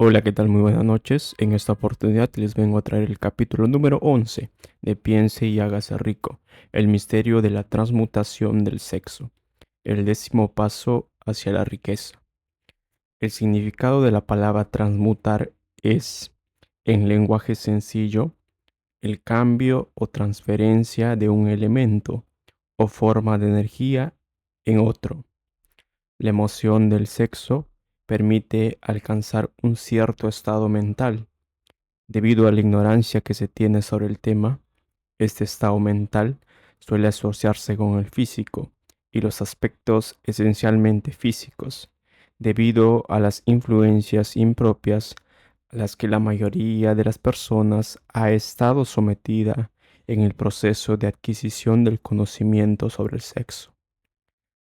Hola, ¿qué tal? Muy buenas noches. En esta oportunidad les vengo a traer el capítulo número 11 de Piense y hágase rico, el misterio de la transmutación del sexo, el 10º paso hacia la riqueza. El significado de la palabra transmutar es, en lenguaje sencillo, el cambio o transferencia de un elemento o forma de energía en otro. La emoción del sexo permite alcanzar un cierto estado mental. Debido a la ignorancia que se tiene sobre el tema, este estado mental suele asociarse con el físico y los aspectos esencialmente físicos, debido a las influencias impropias a las que la mayoría de las personas ha estado sometida en el proceso de adquisición del conocimiento sobre el sexo.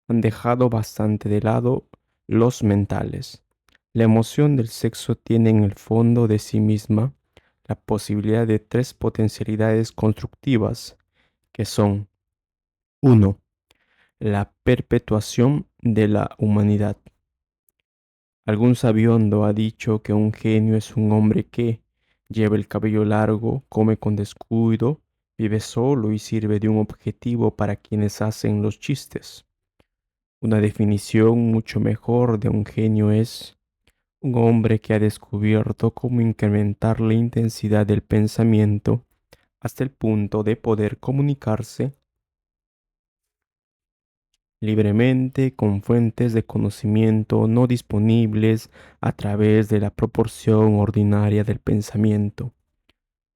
Han dejado bastante de lado los mentales. La emoción del sexo tiene en el fondo de sí misma la posibilidad de tres potencialidades constructivas, que son: uno, la perpetuación de la humanidad. Algún sabiondo ha dicho que un genio es un hombre que lleva el cabello largo, come con descuido, vive solo y sirve de un objetivo para quienes hacen los chistes. Una definición mucho mejor de un genio es un hombre que ha descubierto cómo incrementar la intensidad del pensamiento hasta el punto de poder comunicarse libremente con fuentes de conocimiento no disponibles a través de la proporción ordinaria del pensamiento.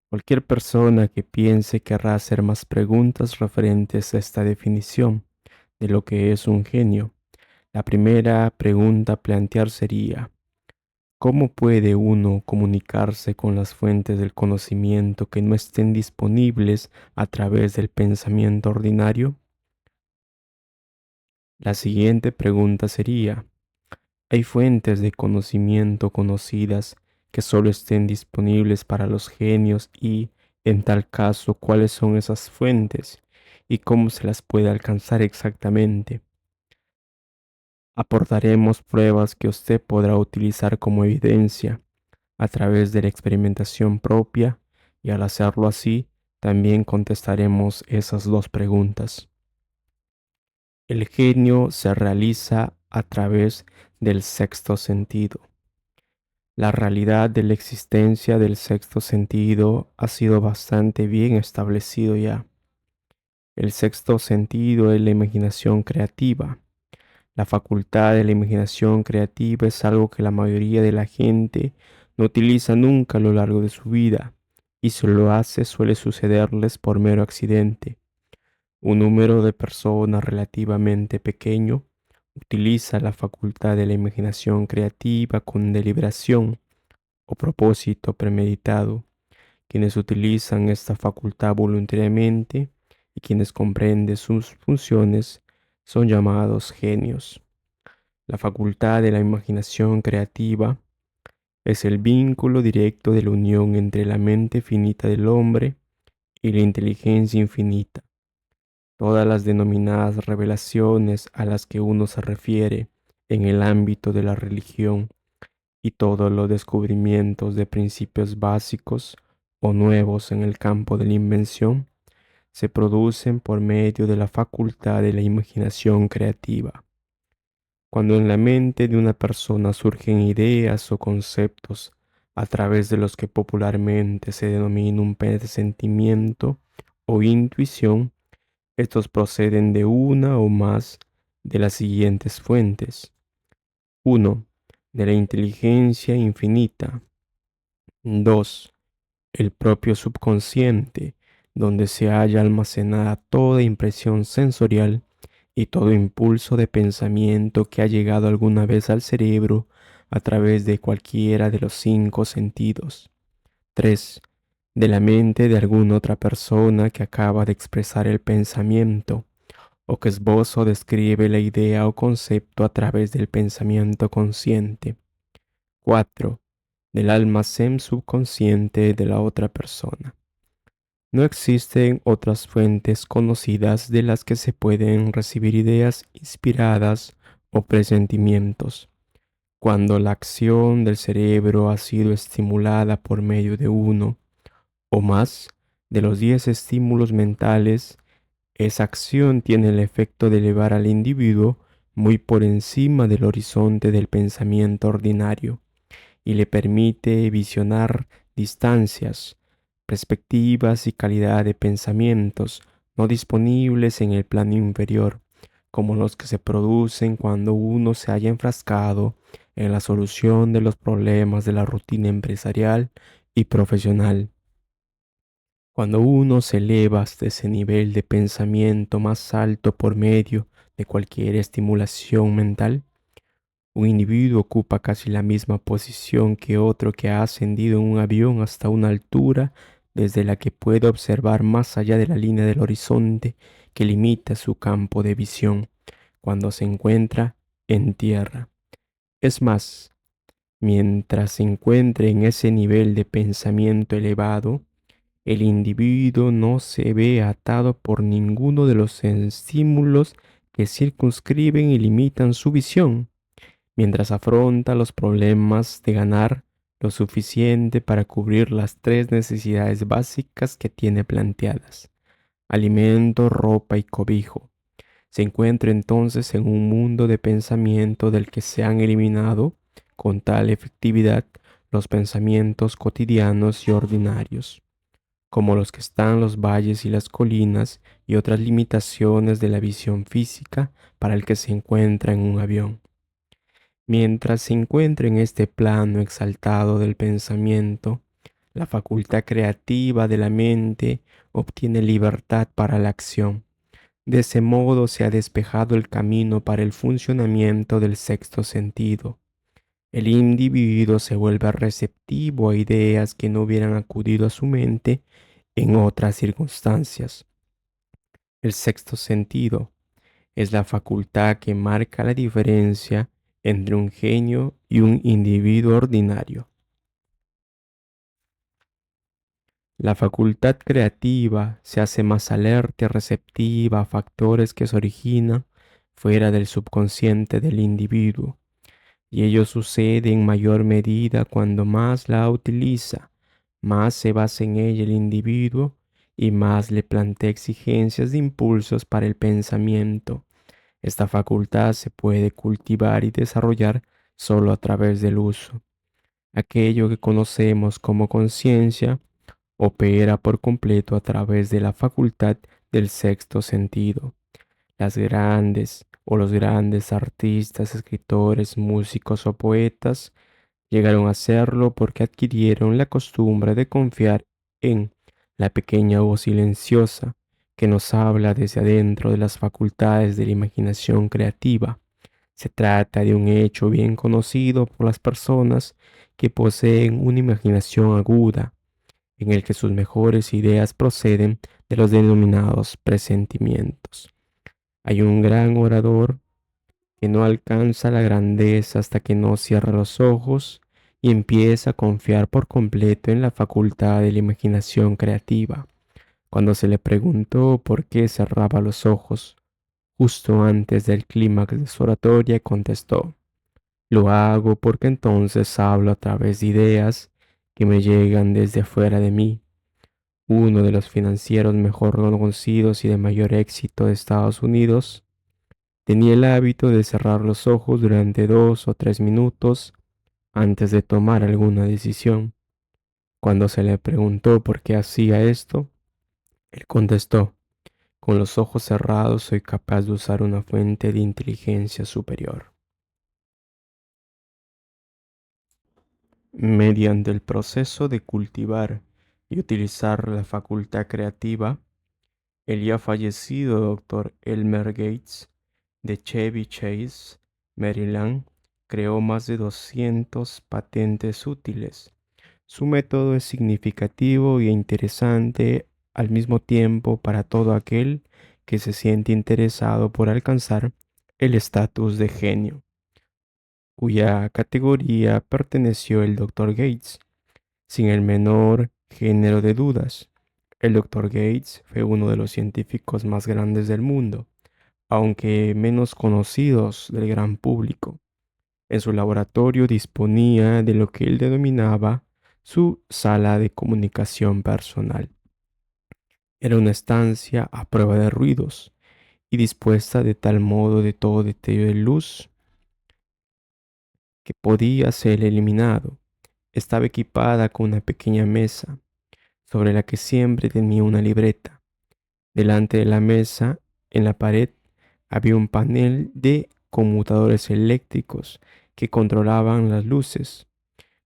Cualquier persona que piense querrá hacer más preguntas referentes a esta definición de lo que es un genio. La primera pregunta a plantear sería: ¿cómo puede uno comunicarse con las fuentes del conocimiento que no estén disponibles a través del pensamiento ordinario? La siguiente pregunta sería: ¿hay fuentes de conocimiento conocidas que solo estén disponibles para los genios y, en tal caso, cuáles son esas fuentes y cómo se las puede alcanzar exactamente? Aportaremos pruebas que usted podrá utilizar como evidencia a través de la experimentación propia, y al hacerlo así, también contestaremos esas dos preguntas. El genio se realiza a través del sexto sentido. La realidad de la existencia del sexto sentido ha sido bastante bien establecido ya. El sexto sentido es la imaginación creativa. La facultad de la imaginación creativa es algo que la mayoría de la gente no utiliza nunca a lo largo de su vida, y si lo hace suele sucederles por mero accidente. Un número de personas relativamente pequeño utiliza la facultad de la imaginación creativa con deliberación o propósito premeditado. Quienes utilizan esta facultad voluntariamente y quienes comprenden sus funciones son llamados genios. La facultad de la imaginación creativa es el vínculo directo de la unión entre la mente finita del hombre y la inteligencia infinita. Todas las denominadas revelaciones a las que uno se refiere en el ámbito de la religión y todos los descubrimientos de principios básicos o nuevos en el campo de la invención se producen por medio de la facultad de la imaginación creativa. Cuando en la mente de una persona surgen ideas o conceptos a través de los que popularmente se denomina un presentimiento o intuición, estos proceden de una o más de las siguientes fuentes. Uno, de la inteligencia infinita. 2, el propio subconsciente, donde se halla almacenada toda impresión sensorial y todo impulso de pensamiento que ha llegado alguna vez al cerebro a través de cualquiera de los 5 sentidos. 3, de la mente de alguna otra persona que acaba de expresar el pensamiento o que esboza o describe la idea o concepto a través del pensamiento consciente. 4, del almacén subconsciente de la otra persona. No existen otras fuentes conocidas de las que se pueden recibir ideas inspiradas o presentimientos. Cuando la acción del cerebro ha sido estimulada por medio de uno o más de los 10 estímulos mentales, esa acción tiene el efecto de elevar al individuo muy por encima del horizonte del pensamiento ordinario y le permite visionar distancias, perspectivas y calidad de pensamientos no disponibles en el plano inferior, como los que se producen cuando uno se haya enfrascado en la solución de los problemas de la rutina empresarial y profesional. Cuando uno se eleva hasta ese nivel de pensamiento más alto por medio de cualquier estimulación mental, un individuo ocupa casi la misma posición que otro que ha ascendido en un avión hasta una altura desde la que puede observar más allá de la línea del horizonte que limita su campo de visión cuando se encuentra en tierra. Es más, mientras se encuentre en ese nivel de pensamiento elevado, el individuo no se ve atado por ninguno de los estímulos que circunscriben y limitan su visión, mientras afronta los problemas de ganar lo suficiente para cubrir las tres necesidades básicas que tiene planteadas: alimento, ropa y cobijo. Se encuentra entonces en un mundo de pensamiento del que se han eliminado con tal efectividad los pensamientos cotidianos y ordinarios, como los que están los valles y las colinas y otras limitaciones de la visión física para el que se encuentra en un avión. Mientras se encuentra en este plano exaltado del pensamiento, la facultad creativa de la mente obtiene libertad para la acción. De ese modo se ha despejado el camino para el funcionamiento del sexto sentido. El individuo se vuelve receptivo a ideas que no hubieran acudido a su mente en otras circunstancias. El sexto sentido es la facultad que marca la diferencia entre un genio y un individuo ordinario. La facultad creativa se hace más alerta y receptiva a factores que se originan fuera del subconsciente del individuo, y ello sucede en mayor medida cuando más la utiliza, más se basa en ella el individuo y más le plantea exigencias de impulsos para el pensamiento. Esta facultad se puede cultivar y desarrollar solo a través del uso. Aquello que conocemos como conciencia opera por completo a través de la facultad del sexto sentido. Las grandes o los grandes artistas, escritores, músicos o poetas llegaron a hacerlo porque adquirieron la costumbre de confiar en la pequeña voz silenciosa que nos habla desde adentro de las facultades de la imaginación creativa. Se trata de un hecho bien conocido por las personas que poseen una imaginación aguda, en el que sus mejores ideas proceden de los denominados presentimientos. Hay un gran orador que no alcanza la grandeza hasta que no cierra los ojos y empieza a confiar por completo en la facultad de la imaginación creativa. Cuando se le preguntó por qué cerraba los ojos justo antes del clímax de su oratoria, contestó: lo hago porque entonces hablo a través de ideas que me llegan desde afuera de mí. Uno de los financieros mejor conocidos y de mayor éxito de Estados Unidos tenía el hábito de cerrar los ojos durante 2 o 3 minutos antes de tomar alguna decisión. Cuando se le preguntó por qué hacía esto, él contestó: con los ojos cerrados soy capaz de usar una fuente de inteligencia superior. Mediante el proceso de cultivar y utilizar la facultad creativa, el ya fallecido Dr. Elmer Gates de Chevy Chase, Maryland, creó más de 200 patentes útiles. Su método es significativo e interesante al mismo tiempo para todo aquel que se siente interesado por alcanzar el estatus de genio, cuya categoría perteneció el Dr. Gates. Sin el menor género de dudas, el Dr. Gates fue uno de los científicos más grandes del mundo, aunque menos conocidos del gran público. En su laboratorio disponía de lo que él denominaba su sala de comunicación personal. Era una estancia a prueba de ruidos y dispuesta de tal modo de todo destello de luz que podía ser eliminado. Estaba equipada con una pequeña mesa, sobre la que siempre tenía una libreta. Delante de la mesa, en la pared, había un panel de conmutadores eléctricos que controlaban las luces.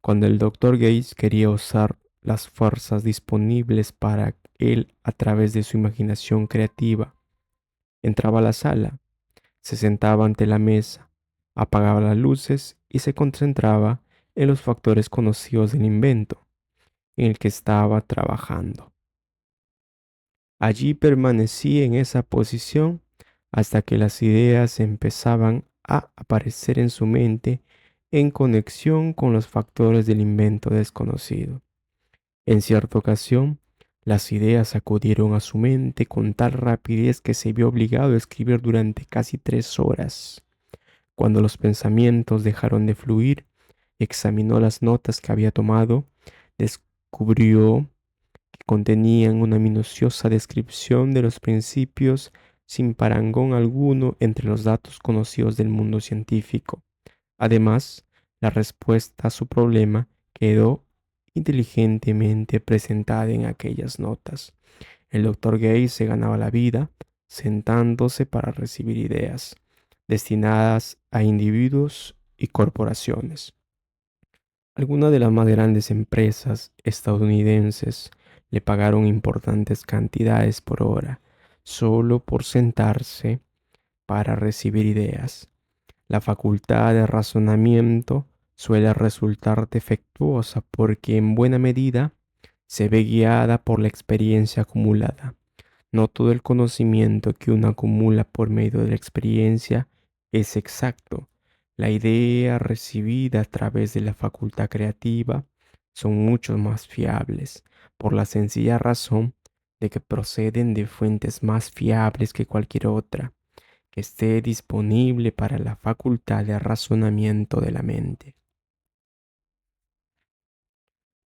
Cuando el doctor Gates quería usar las fuerzas disponibles para él a través de su imaginación creativa, entraba a la sala, se sentaba ante la mesa, apagaba las luces y se concentraba en los factores conocidos del invento en el que estaba trabajando. Allí permanecí en esa posición hasta que las ideas empezaban a aparecer en su mente en conexión con los factores del invento desconocido. En cierta ocasión, las ideas acudieron a su mente con tal rapidez que se vio obligado a escribir durante casi 3 horas. Cuando los pensamientos dejaron de fluir, examinó las notas que había tomado, descubrió que contenían una minuciosa descripción de los principios sin parangón alguno entre los datos conocidos del mundo científico. Además, la respuesta a su problema quedó inteligentemente presentada en aquellas notas. El doctor Gay se ganaba la vida sentándose para recibir ideas destinadas a individuos y corporaciones. Algunas de las más grandes empresas estadounidenses le pagaron importantes cantidades por hora solo por sentarse para recibir ideas. La facultad de razonamiento suele resultar defectuosa porque en buena medida se ve guiada por la experiencia acumulada. No todo el conocimiento que uno acumula por medio de la experiencia es exacto. La idea recibida a través de la facultad creativa son mucho más fiables, por la sencilla razón de que proceden de fuentes más fiables que cualquier otra que esté disponible para la facultad de razonamiento de la mente.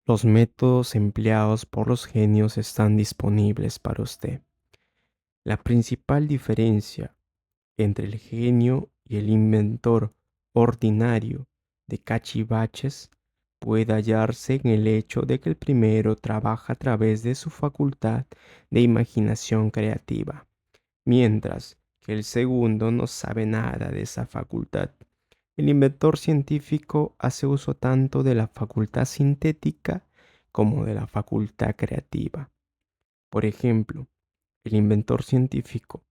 Los métodos empleados por los genios están disponibles para usted. La principal diferencia entre el genio y el inventor ordinario de cachivaches puede hallarse en el hecho de que el primero trabaja a través de su facultad de imaginación creativa, mientras que el segundo no sabe nada de esa facultad. El inventor científico hace uso tanto de la facultad sintética como de la facultad creativa. Por ejemplo, el inventor científico,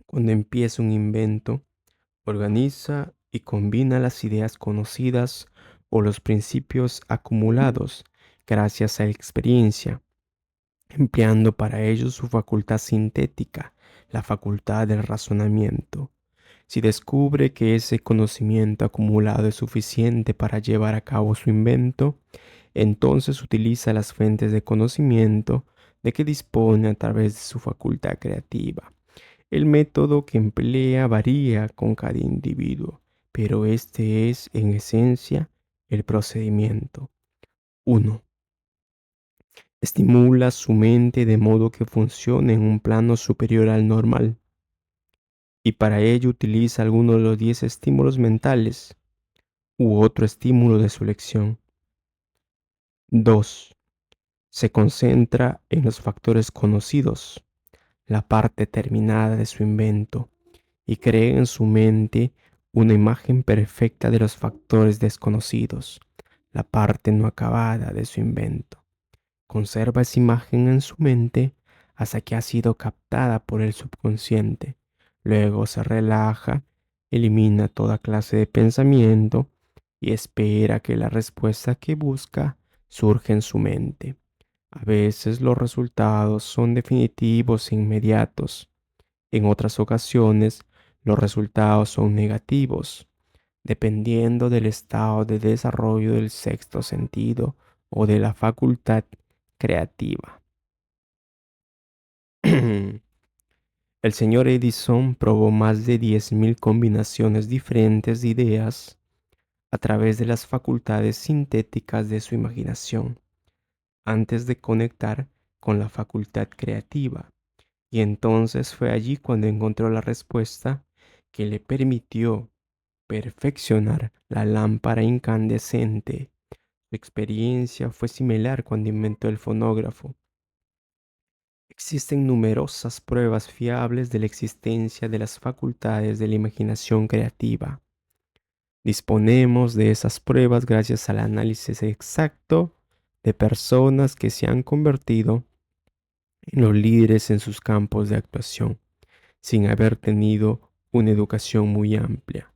cuando empieza un invento, organiza y combina las ideas conocidas o los principios acumulados gracias a la experiencia, empleando para ello su facultad sintética, la facultad del razonamiento. Si descubre que ese conocimiento acumulado es suficiente para llevar a cabo su invento, entonces utiliza las fuentes de conocimiento de que dispone a través de su facultad creativa. El método que emplea varía con cada individuo, pero este es, en esencia, el procedimiento. 1. Estimula su mente de modo que funcione en un plano superior al normal, y para ello utiliza alguno de los 10 estímulos mentales u otro estímulo de su elección. 2. Se concentra en los factores conocidos, la parte terminada de su invento, y crea en su mente una imagen perfecta de los factores desconocidos, la parte no acabada de su invento. Conserva esa imagen en su mente hasta que ha sido captada por el subconsciente. Luego se relaja, elimina toda clase de pensamiento y espera que la respuesta que busca surja en su mente. A veces los resultados son definitivos e inmediatos. En otras ocasiones, los resultados son negativos, dependiendo del estado de desarrollo del sexto sentido o de la facultad creativa. El señor Edison probó más de 10.000 combinaciones diferentes de ideas a través de las facultades sintéticas de su imaginación, antes de conectar con la facultad creativa. Y entonces fue allí cuando encontró la respuesta que le permitió perfeccionar la lámpara incandescente. Su experiencia fue similar cuando inventó el fonógrafo. Existen numerosas pruebas fiables de la existencia de las facultades de la imaginación creativa. Disponemos de esas pruebas gracias al análisis exacto de personas que se han convertido en los líderes en sus campos de actuación, sin haber tenido una educación muy amplia.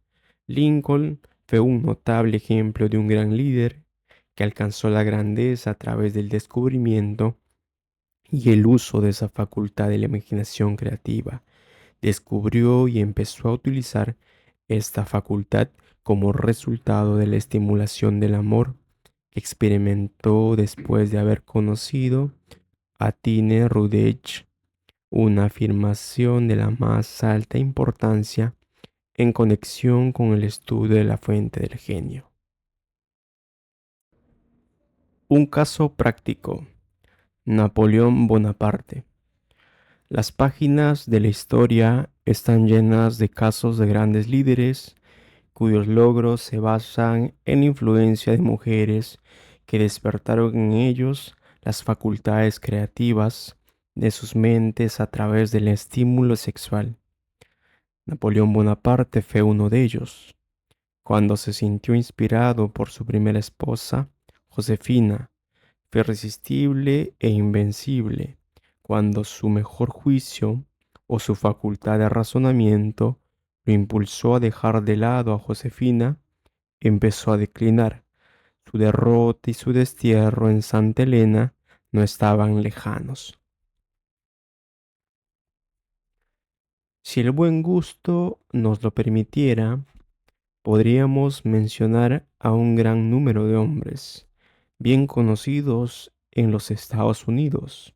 Lincoln fue un notable ejemplo de un gran líder que alcanzó la grandeza a través del descubrimiento y el uso de esa facultad de la imaginación creativa. Descubrió y empezó a utilizar esta facultad como resultado de la estimulación del amor que experimentó después de haber conocido a Tine Rudech, una afirmación de la más alta importancia en conexión con el estudio de la fuente del genio. Un caso práctico. Napoleón Bonaparte. Las páginas de la historia están llenas de casos de grandes líderes cuyos logros se basan en la influencia de mujeres que despertaron en ellos las facultades creativas de sus mentes a través del estímulo sexual. Napoleón Bonaparte fue uno de ellos. Cuando se sintió inspirado por su primera esposa, Josefina, fue irresistible e invencible. Cuando su mejor juicio o su facultad de razonamiento lo impulsó a dejar de lado a Josefina, empezó a declinar. Su derrota y su destierro en Santa Elena no estaban lejanos. Si el buen gusto nos lo permitiera, podríamos mencionar a un gran número de hombres, bien conocidos en los Estados Unidos,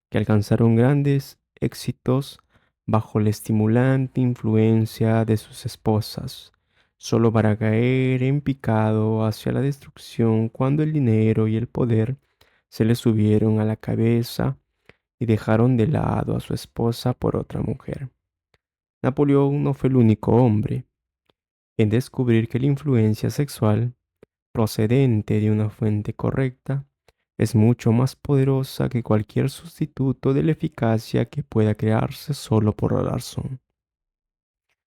que alcanzaron grandes éxitos bajo la estimulante influencia de sus esposas, solo para caer en picado hacia la destrucción cuando el dinero y el poder se les subieron a la cabeza y dejaron de lado a su esposa por otra mujer. Napoleón no fue el único hombre en descubrir que la influencia sexual procedente de una fuente correcta es mucho más poderosa que cualquier sustituto de la eficacia que pueda crearse solo por la razón.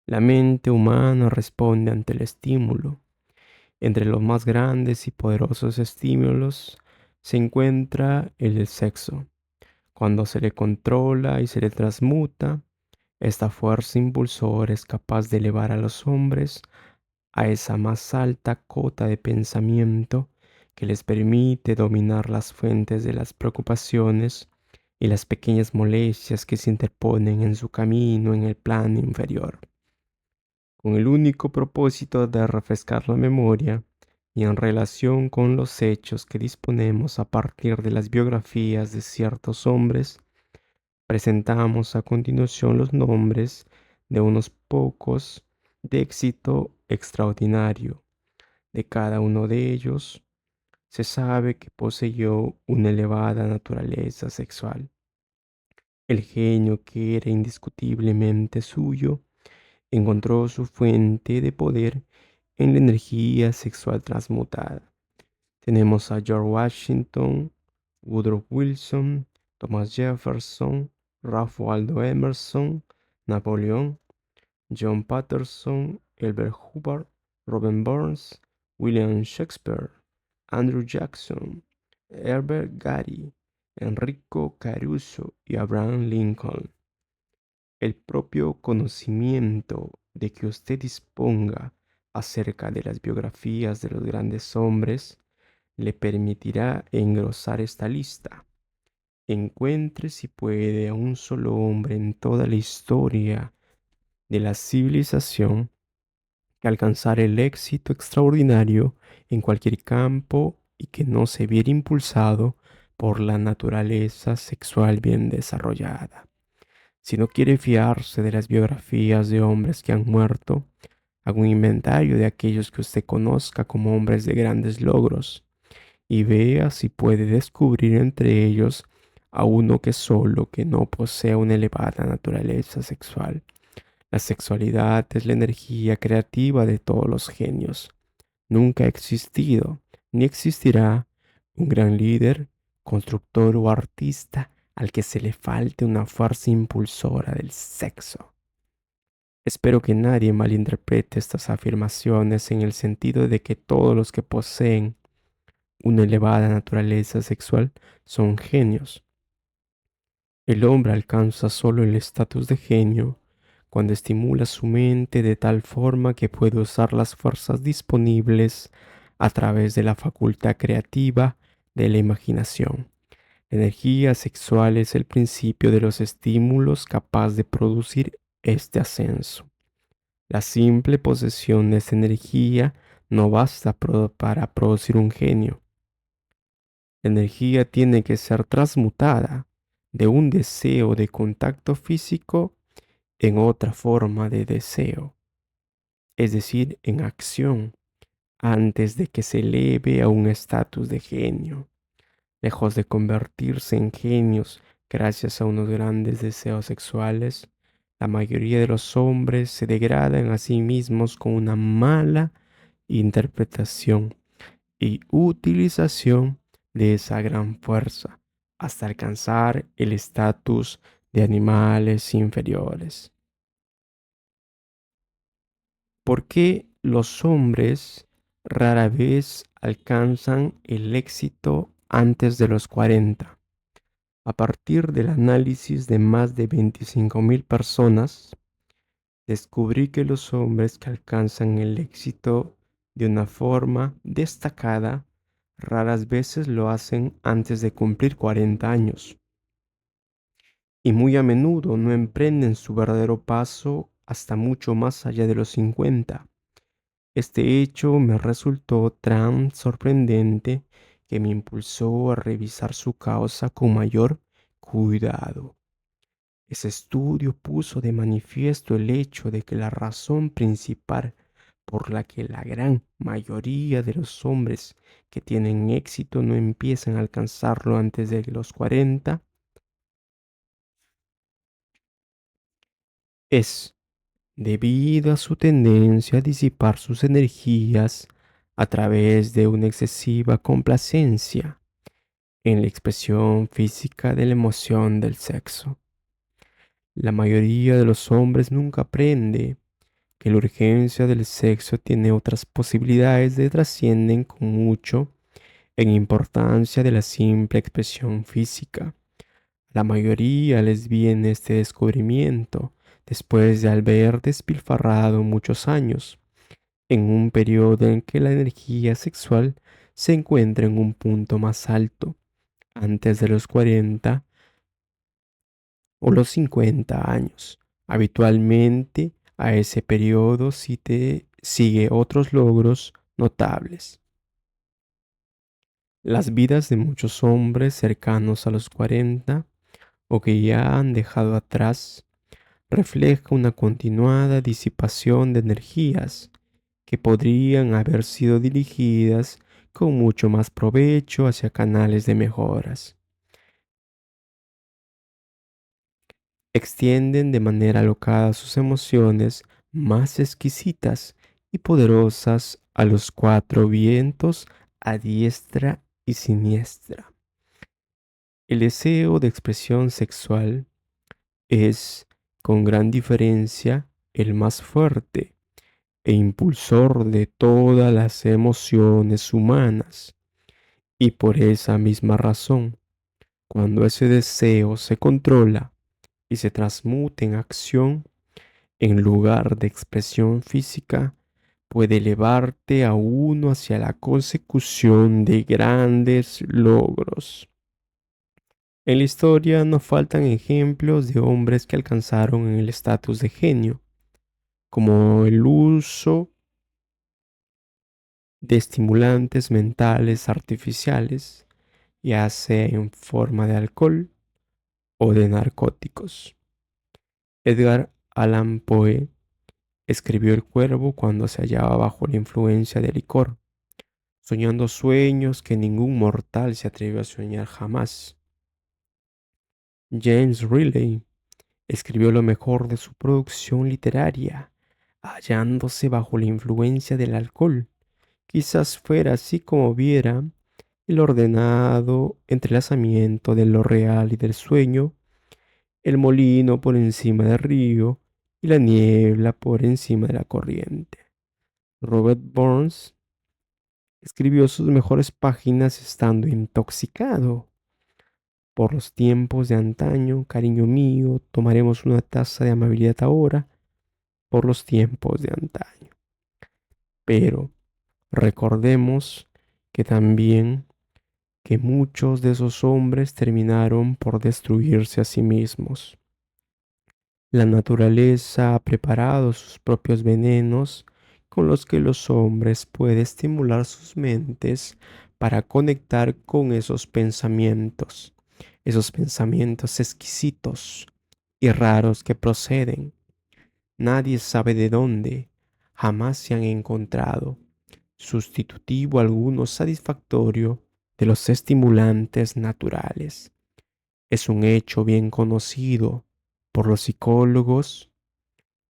La mente humana responde ante el estímulo. Entre los más grandes y poderosos estímulos se encuentra el del sexo. Cuando se le controla y se le transmuta, esta fuerza impulsora es capaz de elevar a los hombres a esa más alta cota de pensamiento que les permite dominar las fuentes de las preocupaciones y las pequeñas molestias que se interponen en su camino en el plano inferior, con el único propósito de refrescar la memoria y en relación con los hechos que disponemos a partir de las biografías de ciertos hombres. Presentamos a continuación los nombres de unos pocos de éxito extraordinario. De cada uno de ellos se sabe que poseyó una elevada naturaleza sexual. El genio que era indiscutiblemente suyo encontró su fuente de poder en la energía sexual transmutada. Tenemos a George Washington, Woodrow Wilson, Thomas Jefferson, Ralph Waldo Emerson, Napoleón, John Patterson, Elbert Hubbard, Robert Burns, William Shakespeare, Andrew Jackson, Herbert Gary, Enrico Caruso y Abraham Lincoln. El propio conocimiento de que usted disponga acerca de las biografías de los grandes hombres le permitirá engrosar esta lista. Encuentre si puede a un solo hombre en toda la historia de la civilización que alcanzar el éxito extraordinario en cualquier campo y que no se viera impulsado por la naturaleza sexual bien desarrollada. Si no quiere fiarse de las biografías de hombres que han muerto, Haga un inventario de aquellos que usted conozca como hombres de grandes logros y vea si puede descubrir entre ellos a uno que no posea una elevada naturaleza sexual. La sexualidad es la energía creativa de todos los genios. Nunca ha existido ni existirá un gran líder, constructor o artista al que se le falte una fuerza impulsora del sexo. Espero que nadie malinterprete estas afirmaciones en el sentido de que todos los que poseen una elevada naturaleza sexual son genios. El hombre alcanza solo el estatus de genio cuando estimula su mente de tal forma que puede usar las fuerzas disponibles a través de la facultad creativa de la imaginación. La energía sexual es el principio de los estímulos capaz de producir este ascenso. La simple posesión de esta energía no basta para producir un genio. La energía tiene que ser transmutada de un deseo de contacto físico en otra forma de deseo, es decir, en acción, antes de que se eleve a un estatus de genio. Lejos de convertirse en genios gracias a unos grandes deseos sexuales, la mayoría de los hombres se degradan a sí mismos con una mala interpretación y utilización de esa gran fuerza hasta alcanzar el estatus de animales inferiores. ¿Por qué los hombres rara vez alcanzan el éxito antes de los 40? A partir del análisis de más de 25.000 personas, descubrí que los hombres que alcanzan el éxito de una forma destacada raras veces lo hacen antes de cumplir 40 años y muy a menudo no emprenden su verdadero paso hasta mucho más allá de los 50. Este hecho me resultó tan sorprendente que me impulsó a revisar su causa con mayor cuidado. Ese estudio puso de manifiesto el hecho de que la razón principal por la que la gran mayoría de los hombres que tienen éxito no empiezan a alcanzarlo antes de los 40 es debido a su tendencia a disipar sus energías a través de una excesiva complacencia en la expresión física de la emoción del sexo. La mayoría de los hombres nunca aprende que la urgencia del sexo tiene otras posibilidades de trascienden con mucho en importancia de la simple expresión física. La mayoría les viene este descubrimiento después de haber despilfarrado muchos años en un periodo en que la energía sexual se encuentra en un punto más alto, antes de los 40 o los 50 años. Habitualmente a ese periodo si te sigue otros logros notables. Las vidas de muchos hombres cercanos a los 40 o que ya han dejado atrás refleja una continuada disipación de energías que podrían haber sido dirigidas con mucho más provecho hacia canales de mejoras. Extienden de manera alocada sus emociones más exquisitas y poderosas a los cuatro vientos a diestra y siniestra. El deseo de expresión sexual es, con gran diferencia, el más fuerte e impulsor de todas las emociones humanas. Y por esa misma razón, cuando ese deseo se controla y se transmute en acción, en lugar de expresión física, puede elevarte a uno hacia la consecución de grandes logros. En la historia no faltan ejemplos de hombres que alcanzaron el estatus de genio, como el uso de estimulantes mentales artificiales, ya sea en forma de alcohol o de narcóticos. Edgar Allan Poe escribió el cuervo cuando se hallaba bajo la influencia del licor, soñando sueños que ningún mortal se atrevió a soñar jamás. James Riley escribió lo mejor de su producción literaria, hallándose bajo la influencia del alcohol. Quizás fuera así como viera el ordenado entrelazamiento de lo real y del sueño, el molino por encima del río y la niebla por encima de la corriente. Robert Burns escribió sus mejores páginas estando intoxicado. Por los tiempos de antaño, cariño mío, tomaremos una taza de amabilidad ahora, por los tiempos de antaño. Pero recordemos que también que muchos de esos hombres terminaron por destruirse a sí mismos. La naturaleza ha preparado sus propios venenos con los que los hombres pueden estimular sus mentes para conectar con esos pensamientos exquisitos y raros que proceden. Nadie sabe de dónde, jamás se han encontrado sustitutivo alguno satisfactorio de los estimulantes naturales. Es un hecho bien conocido por los psicólogos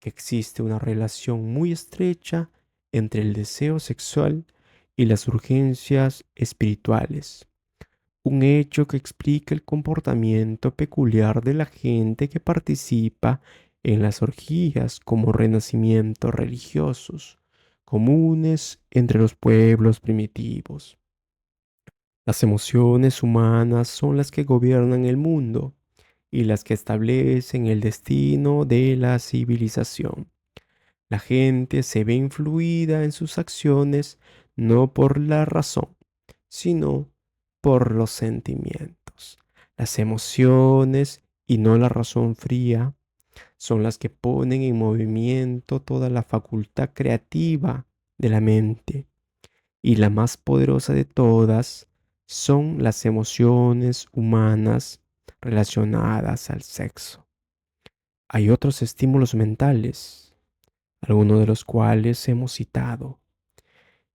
que existe una relación muy estrecha entre el deseo sexual y las urgencias espirituales. Un hecho que explica el comportamiento peculiar de la gente que participa en las orgías como renacimientos religiosos comunes entre los pueblos primitivos. Las emociones humanas son las que gobiernan el mundo y las que establecen el destino de la civilización. La gente se ve influida en sus acciones no por la razón, sino por los sentimientos. Las emociones y no la razón fría son las que ponen en movimiento toda la facultad creativa de la mente. Y la más poderosa de todas son las emociones humanas relacionadas al sexo. Hay otros estímulos mentales, algunos de los cuales hemos citado,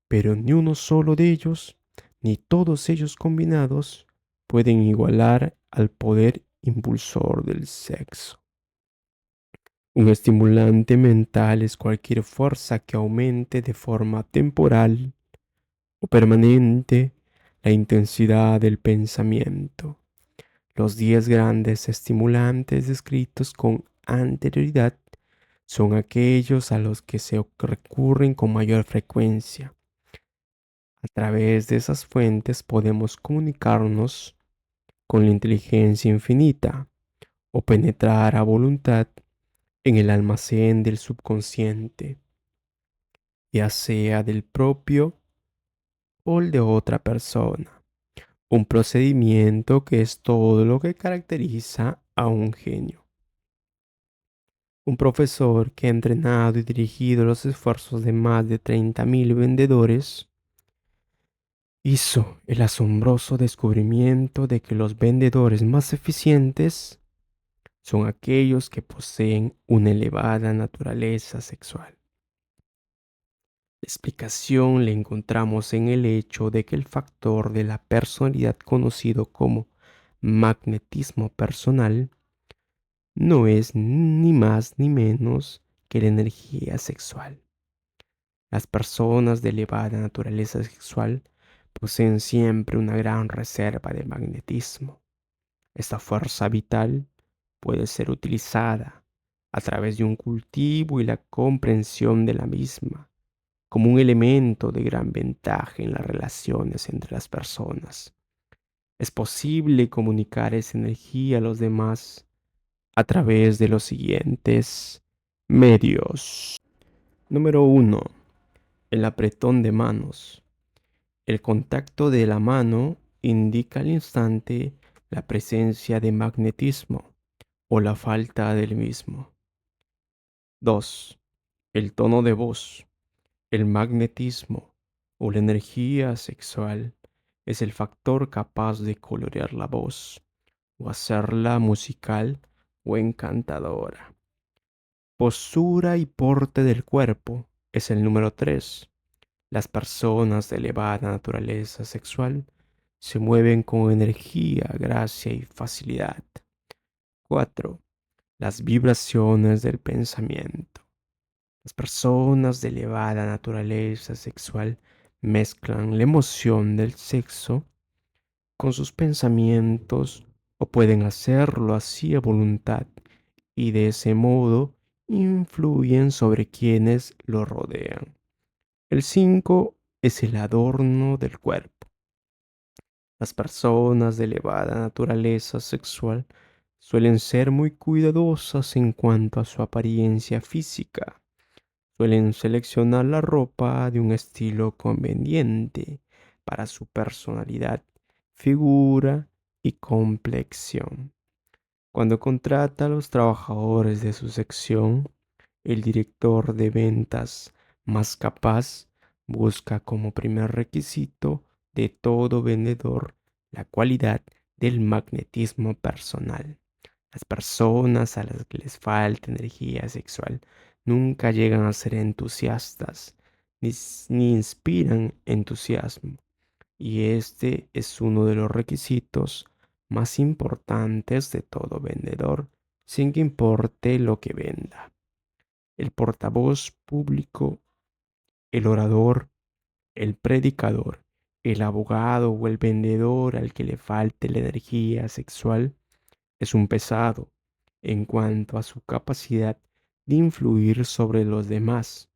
pero ni uno solo de ellos, ni todos ellos combinados, pueden igualar al poder impulsor del sexo. Un estimulante mental es cualquier fuerza que aumente de forma temporal o permanente la intensidad del pensamiento. Los 10 grandes estimulantes descritos con anterioridad son aquellos a los que se recurren con mayor frecuencia. A través de esas fuentes podemos comunicarnos con la inteligencia infinita o penetrar a voluntad en el almacén del subconsciente, ya sea del propio o el de otra persona. Un procedimiento que es todo lo que caracteriza a un genio. Un profesor que ha entrenado y dirigido los esfuerzos de más de 30.000 vendedores hizo el asombroso descubrimiento de que los vendedores más eficientes son aquellos que poseen una elevada naturaleza sexual. La explicación la encontramos en el hecho de que el factor de la personalidad conocido como magnetismo personal no es ni más ni menos que la energía sexual. Las personas de elevada naturaleza sexual poseen siempre una gran reserva de magnetismo. Esta fuerza vital puede ser utilizada a través de un cultivo y la comprensión de la misma como un elemento de gran ventaja en las relaciones entre las personas. Es posible comunicar esa energía a los demás a través de los siguientes medios. Número 1. El apretón de manos. El contacto de la mano indica al instante la presencia de magnetismo o la falta del mismo. 2. El tono de voz. El magnetismo o la energía sexual es el factor capaz de colorear la voz o hacerla musical o encantadora. Postura y porte del cuerpo es el número 3. Las personas de elevada naturaleza sexual se mueven con energía, gracia y facilidad. 4. Las vibraciones del pensamiento. Las personas de elevada naturaleza sexual mezclan la emoción del sexo con sus pensamientos o pueden hacerlo así a voluntad y de ese modo influyen sobre quienes lo rodean. El 5 es el adorno del cuerpo. Las personas de elevada naturaleza sexual suelen ser muy cuidadosas en cuanto a su apariencia física. Suelen seleccionar la ropa de un estilo conveniente para su personalidad, figura y complexión. Cuando contrata a los trabajadores de su sección, el director de ventas más capaz busca como primer requisito de todo vendedor la cualidad del magnetismo personal. Las personas a las que les falta energía sexual nunca llegan a ser entusiastas ni inspiran entusiasmo. Y este es uno de los requisitos más importantes de todo vendedor, sin que importe lo que venda. El portavoz público, el orador, el predicador, el abogado o el vendedor al que le falte la energía sexual es un pesado en cuanto a su capacidad de influir sobre los demás.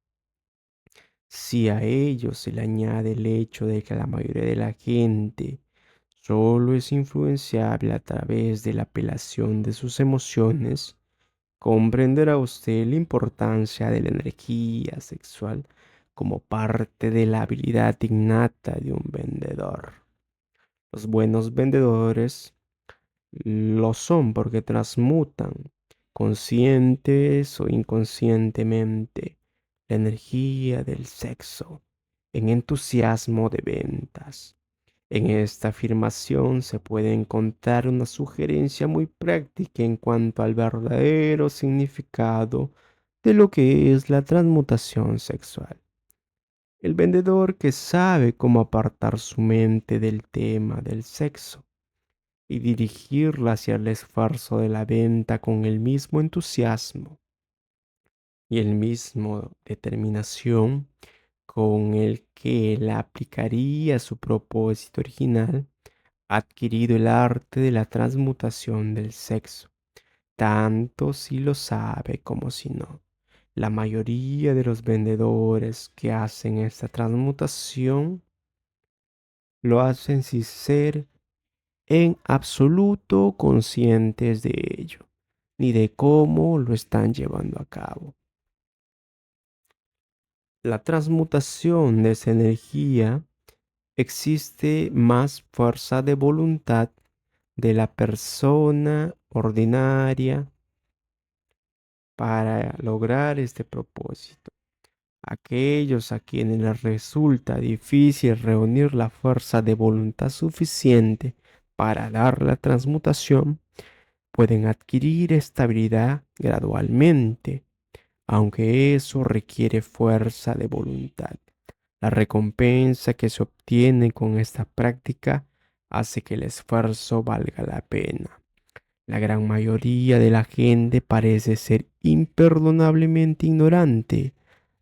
Si a ello se le añade el hecho de que la mayoría de la gente solo es influenciable a través de la apelación de sus emociones, comprenderá usted la importancia de la energía sexual como parte de la habilidad innata de un vendedor. Los buenos vendedores lo son porque transmutan, conscientes o inconscientemente, la energía del sexo en entusiasmo de ventas. En esta afirmación se puede encontrar una sugerencia muy práctica en cuanto al verdadero significado de lo que es la transmutación sexual. El vendedor que sabe cómo apartar su mente del tema del sexo y dirigirla hacia el esfuerzo de la venta con el mismo entusiasmo y el mismo determinación con el que la aplicaría a su propósito original, ha adquirido el arte de la transmutación del sexo, tanto si lo sabe como si no. La mayoría de los vendedores que hacen esta transmutación lo hacen sin ser en absoluto conscientes de ello, ni de cómo lo están llevando a cabo. La transmutación de esa energía existe más fuerza de voluntad de la persona ordinaria para lograr este propósito. Aquellos a quienes les resulta difícil reunir la fuerza de voluntad suficiente para dar la transmutación, pueden adquirir estabilidad gradualmente, aunque eso requiere fuerza de voluntad. La recompensa que se obtiene con esta práctica hace que el esfuerzo valga la pena. La gran mayoría de la gente parece ser imperdonablemente ignorante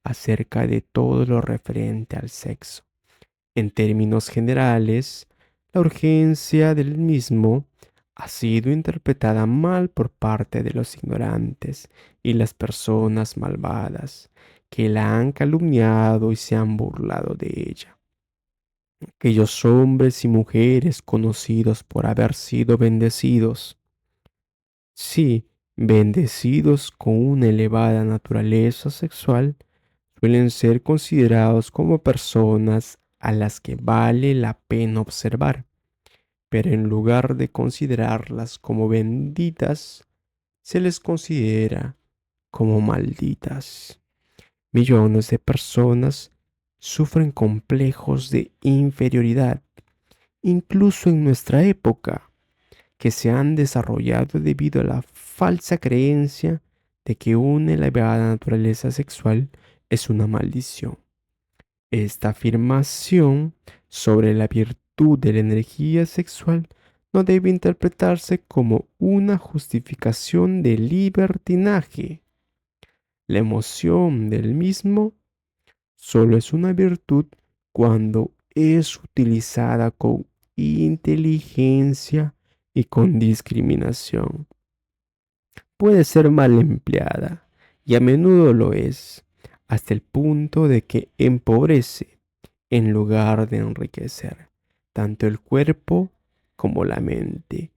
acerca de todo lo referente al sexo. En términos generales, la urgencia del mismo ha sido interpretada mal por parte de los ignorantes y las personas malvadas que la han calumniado y se han burlado de ella. Aquellos hombres y mujeres conocidos por haber sido bendecidos, sí, bendecidos con una elevada naturaleza sexual, suelen ser considerados como personas a las que vale la pena observar, pero en lugar de considerarlas como benditas, se les considera como malditas. Millones de personas sufren complejos de inferioridad, incluso en nuestra época, que se han desarrollado debido a la falsa creencia de que una elevada naturaleza sexual es una maldición. Esta afirmación sobre la virtud de la energía sexual no debe interpretarse como una justificación del libertinaje. La emoción del mismo solo es una virtud cuando es utilizada con inteligencia y con discriminación. Puede ser mal empleada, y a menudo lo es, hasta el punto de que empobrece en lugar de enriquecer tanto el cuerpo como la mente.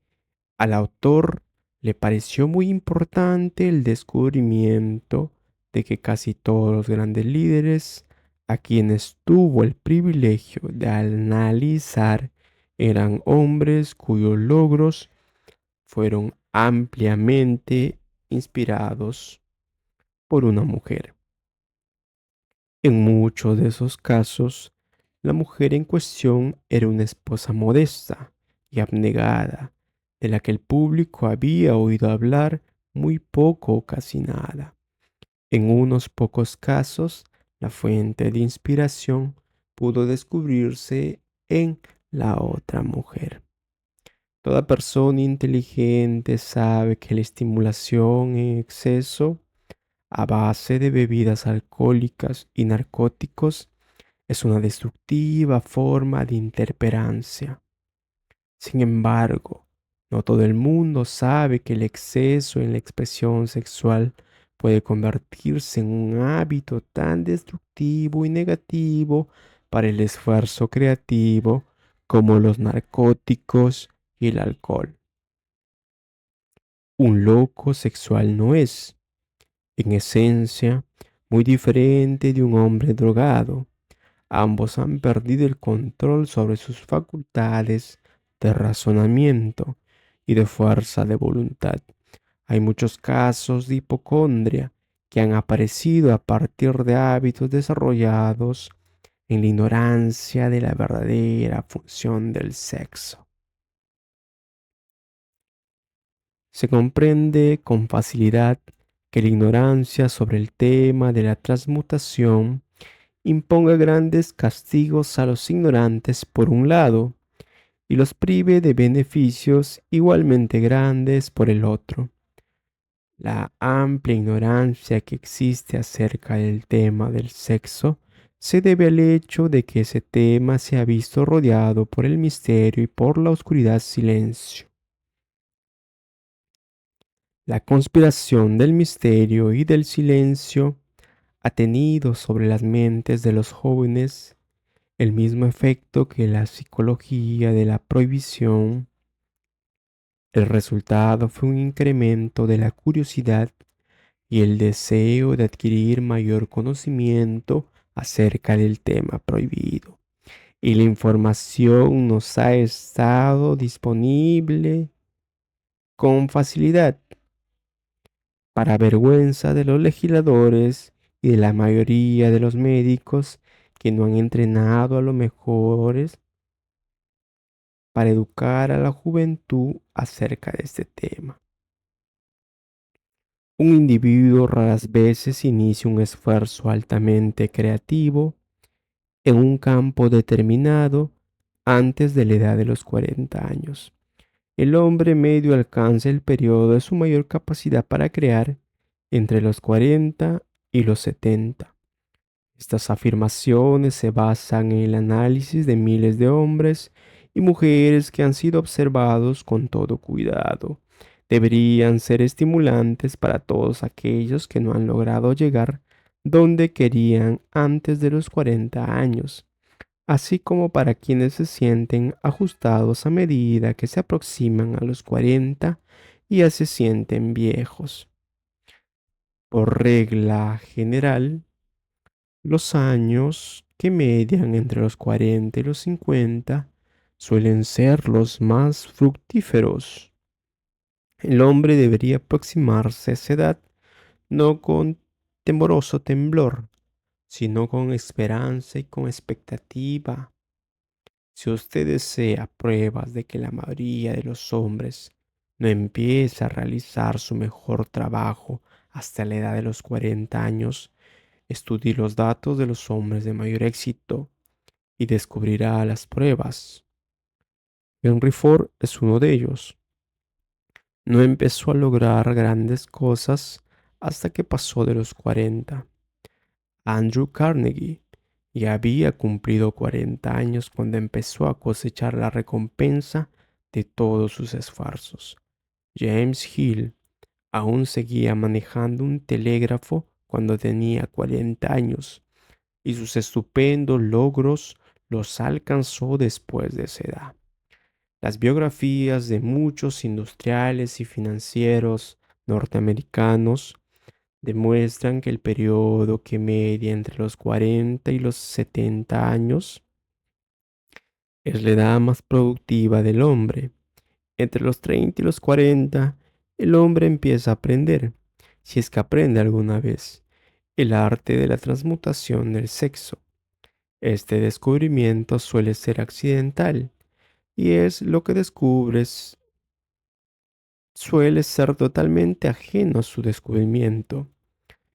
Al autor le pareció muy importante el descubrimiento de que casi todos los grandes líderes a quienes tuvo el privilegio de analizar eran hombres cuyos logros fueron ampliamente inspirados por una mujer. En muchos de esos casos, la mujer en cuestión era una esposa modesta y abnegada, de la que el público había oído hablar muy poco o casi nada. En unos pocos casos, la fuente de inspiración pudo descubrirse en la otra mujer. Toda persona inteligente sabe que la estimulación en exceso a base de bebidas alcohólicas y narcóticos es una destructiva forma de interperancia. Sin embargo, no todo el mundo sabe que el exceso en la expresión sexual puede convertirse en un hábito tan destructivo y negativo para el esfuerzo creativo como los narcóticos y el alcohol. Un loco sexual no es, en esencia, muy diferente de un hombre drogado. Ambos han perdido el control sobre sus facultades de razonamiento y de fuerza de voluntad. Hay muchos casos de hipocondria que han aparecido a partir de hábitos desarrollados en la ignorancia de la verdadera función del sexo. Se comprende con facilidad que la ignorancia sobre el tema de la transmutación imponga grandes castigos a los ignorantes por un lado y los prive de beneficios igualmente grandes por el otro. La amplia ignorancia que existe acerca del tema del sexo se debe al hecho de que ese tema se ha visto rodeado por el misterio y por la oscuridad silencio. La conspiración del misterio y del silencio ha tenido sobre las mentes de los jóvenes el mismo efecto que la psicología de la prohibición. El resultado fue un incremento de la curiosidad y el deseo de adquirir mayor conocimiento acerca del tema prohibido. Y la información nos ha estado disponible con facilidad, para vergüenza de los legisladores y de la mayoría de los médicos que no han entrenado a los mejores para educar a la juventud acerca de este tema. Un individuo raras veces inicia un esfuerzo altamente creativo en un campo determinado antes de la edad de los 40 años. El hombre medio alcanza el periodo de su mayor capacidad para crear entre los 40 y los 70. Estas afirmaciones se basan en el análisis de miles de hombres y mujeres que han sido observados con todo cuidado. Deberían ser estimulantes para todos aquellos que no han logrado llegar donde querían antes de los 40 años, así como para quienes se sienten ajustados a medida que se aproximan a los 40 y ya se sienten viejos. Por regla general, los años que median entre los 40 y los 50 suelen ser los más fructíferos. El hombre debería aproximarse a esa edad no con temoroso temblor, sino con esperanza y con expectativa. Si usted desea pruebas de que la mayoría de los hombres no empieza a realizar su mejor trabajo hasta la edad de los 40 años, estudie los datos de los hombres de mayor éxito y descubrirá las pruebas. Henry Ford es uno de ellos. No empezó a lograr grandes cosas hasta que pasó de los 40. Andrew Carnegie ya había cumplido 40 años cuando empezó a cosechar la recompensa de todos sus esfuerzos. James Hill aún seguía manejando un telégrafo cuando tenía 40 años y sus estupendos logros los alcanzó después de esa edad. Las biografías de muchos industriales y financieros norteamericanos demuestran que el periodo que media entre los 40 y los 70 años es la edad más productiva del hombre. Entre los 30 y los 40, el hombre empieza a aprender, si es que aprende alguna vez, el arte de la transmutación del sexo. Este descubrimiento suele ser accidental y es lo que descubres suele ser totalmente ajeno a su descubrimiento.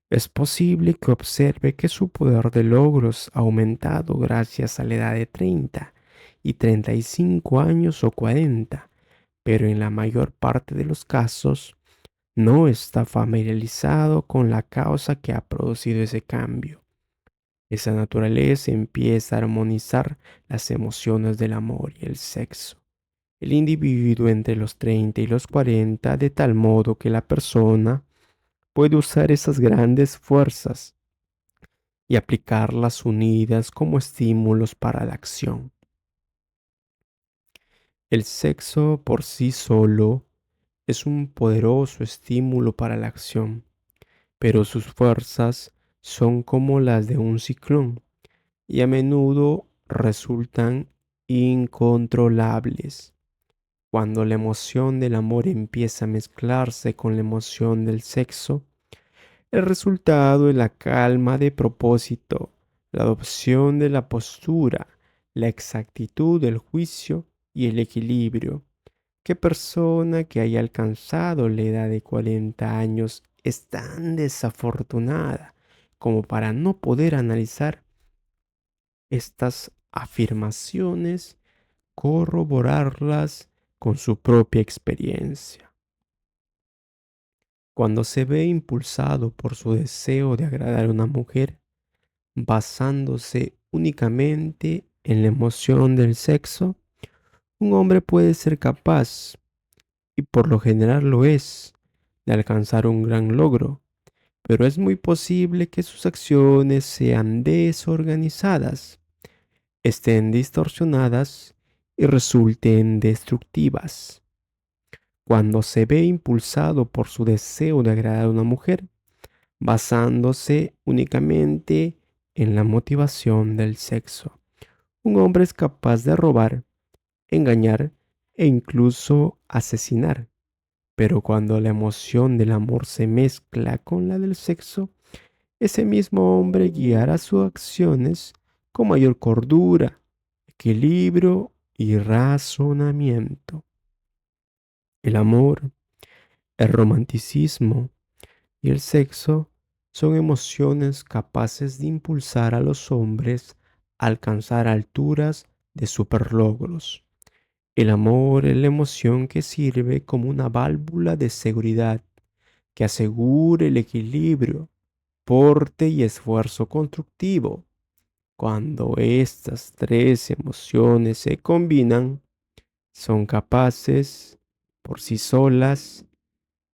Es posible que observe que su poder de logros ha aumentado gracias a la edad de 30 y 35 años o 40, pero en la mayor parte de los casos no está familiarizado con la causa que ha producido ese cambio. Esa naturaleza empieza a armonizar las emociones del amor y el sexo. El individuo entre los 30 y los 40 de tal modo que la persona puede usar esas grandes fuerzas y aplicarlas unidas como estímulos para la acción. El sexo por sí solo es un poderoso estímulo para la acción, pero sus fuerzas son como las de un ciclón y a menudo resultan incontrolables. Cuando la emoción del amor empieza a mezclarse con la emoción del sexo, el resultado es la calma de propósito, la adopción de la postura, la exactitud del juicio y el equilibrio. ¿Qué persona que haya alcanzado la edad de 40 años es tan desafortunada como para no poder analizar estas afirmaciones, corroborarlas con su propia experiencia? Cuando se ve impulsado por su deseo de agradar a una mujer, basándose únicamente en la emoción del sexo, un hombre puede ser capaz, y por lo general lo es, de alcanzar un gran logro, pero es muy posible que sus acciones sean desorganizadas, estén distorsionadas y resulten destructivas. Cuando se ve impulsado por su deseo de agradar a una mujer, basándose únicamente en la motivación del sexo, un hombre es capaz de robar, engañar e incluso asesinar. Pero cuando la emoción del amor se mezcla con la del sexo, ese mismo hombre guiará sus acciones con mayor cordura, equilibrio y razonamiento. El amor, el romanticismo y el sexo son emociones capaces de impulsar a los hombres a alcanzar alturas de superlogros. El amor es la emoción que sirve como una válvula de seguridad que asegure el equilibrio, porte y esfuerzo constructivo. Cuando estas tres emociones se combinan, son capaces, por sí solas,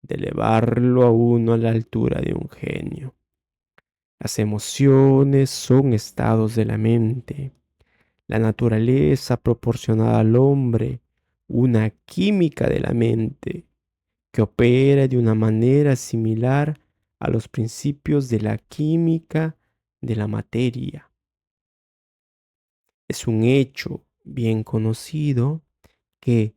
de elevarlo a uno a la altura de un genio. Las emociones son estados de la mente. La naturaleza proporciona al hombre una química de la mente que opera de una manera similar a los principios de la química de la materia. Es un hecho bien conocido que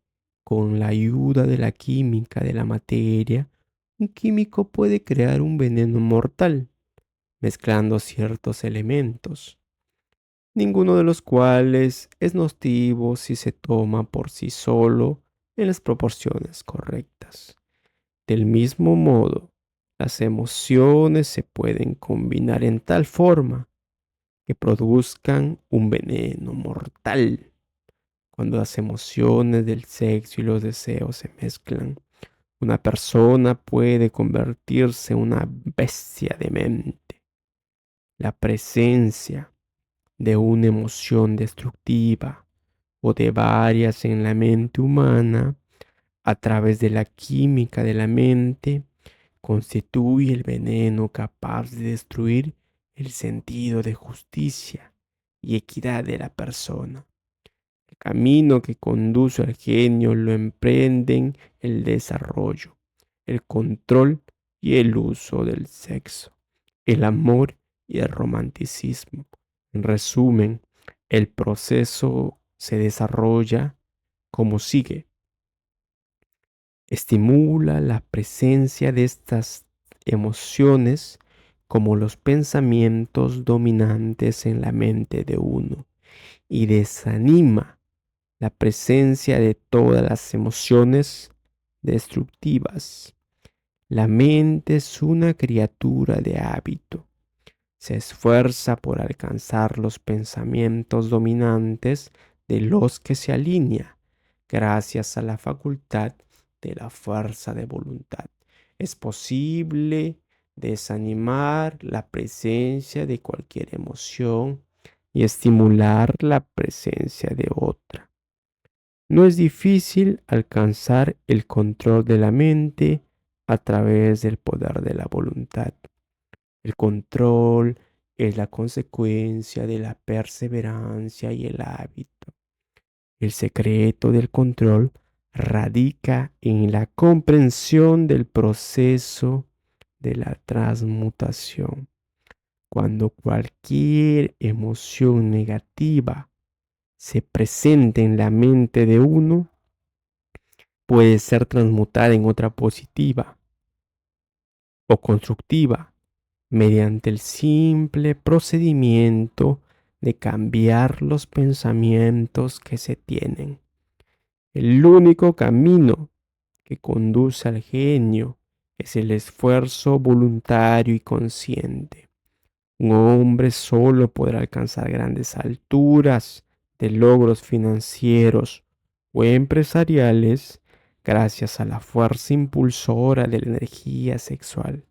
con la ayuda de la química de la materia, un químico puede crear un veneno mortal mezclando ciertos elementos, ninguno de los cuales es nocivo si se toma por sí solo en las proporciones correctas. Del mismo modo, Las emociones se pueden combinar en tal forma que produzcan un veneno mortal. Cuando las emociones del sexo y los deseos se mezclan, una persona puede convertirse en una bestia de mente. La presencia de una emoción destructiva o de varias en la mente humana a través de la química de la mente constituye el veneno capaz de destruir el sentido de justicia y equidad de la persona. El camino que conduce al genio lo emprenden el desarrollo, el control y el uso del sexo, el amor y el romanticismo. En resumen, el proceso se desarrolla como sigue. Estimula la presencia de estas emociones como los pensamientos dominantes en la mente de uno y desanima la presencia de todas las emociones destructivas. La mente es una criatura de hábito. Se esfuerza por alcanzar los pensamientos dominantes de los que se alinea gracias a la facultad de la fuerza de voluntad. Es posible desanimar la presencia de cualquier emoción y estimular la presencia de otra. No es difícil alcanzar el control de la mente a través del poder de la voluntad. El control es la consecuencia de la perseverancia y el hábito. El secreto del control radica en la comprensión del proceso de la transmutación. Cuando cualquier emoción negativa se presente en la mente de uno, puede ser transmutada en otra positiva o constructiva mediante el simple procedimiento de cambiar los pensamientos que se tienen. El único camino que conduce al genio es el esfuerzo voluntario y consciente. Un hombre solo podrá alcanzar grandes alturas de logros financieros o empresariales gracias a la fuerza impulsora de la energía sexual.